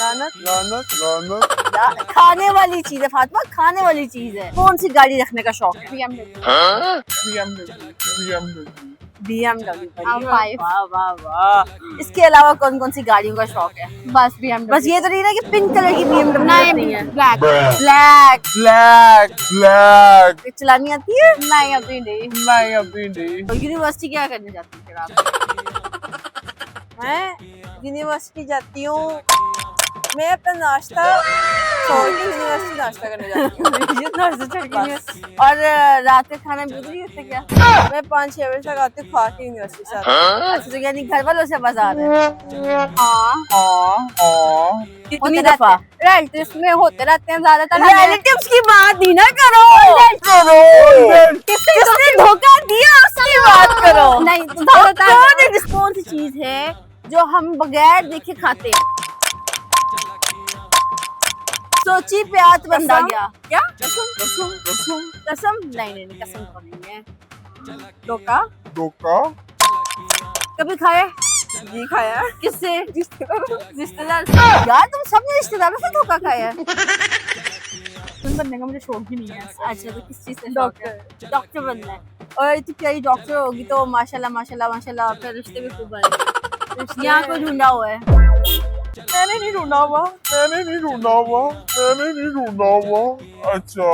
लानत लानत लानत खाने वाली चीज है फातिमा, खाने वाली चीज है। कौन सी गाड़ी रखने का शौक है? BMW। फाइव। वाह वाह वाह। इसके अलावा कौन कौन सी गाड़ियों का शौक है? बस BMW। बस ये तो नहीं ना कि पिंक कलर की BMW नहीं है। ब्लैक। ब्लैक ब्लैक ब्लैक चलानी आती है? नहीं अभी नहीं। नहीं अभी नहीं। और यूनिवर्सिटी क्या करने जाती है फिर आप? मैं यूनिवर्सिटी जाती हूँ, मैं अपना नाश्ता छोड़ के यूनिवर्सिटी नाश्ता करने जाती हूँ। बस। और रात का खाना बिल्कुल नहीं होता क्या? मैं 5-6 बजे तक आती हूँ, खा के यूनिवर्सिटी से आती हूँ। अच्छा तो यानी घर वालों से बाजार है। कितनी दफा? रिलेटिव्स में होते रहते हैं ज्यादातर। रिलेटिव्स की बात ही ना करो। किसने धोखा दिया उसकी बात करो। नहीं तो कौन सी चीज है जो हम बगैर देखे खाते हैं? सोची प्याज बंदा गया। क्या? कसम? नहीं कसम तो नहीं है। धोखा? धोखा कभी खाए? जी खाया। किससे? रिश्तेदार। यार तुम सबने रिश्तेदारों से धोखा खाया है। तुम बनने का मुझे शौक ही नहीं है। अच्छा तो किस चीज से? डॉक्टर बनना है। और इतनी प्यारी डॉक्टर होगी तो माशाल्लाह माशाल्लाह माशाल्लाह आपका रिश्ते भी खूब बनेंगे। यहाँ कोई ढूंढा हुआ है? मैंने नहीं ढूंढा हुआ। अच्छा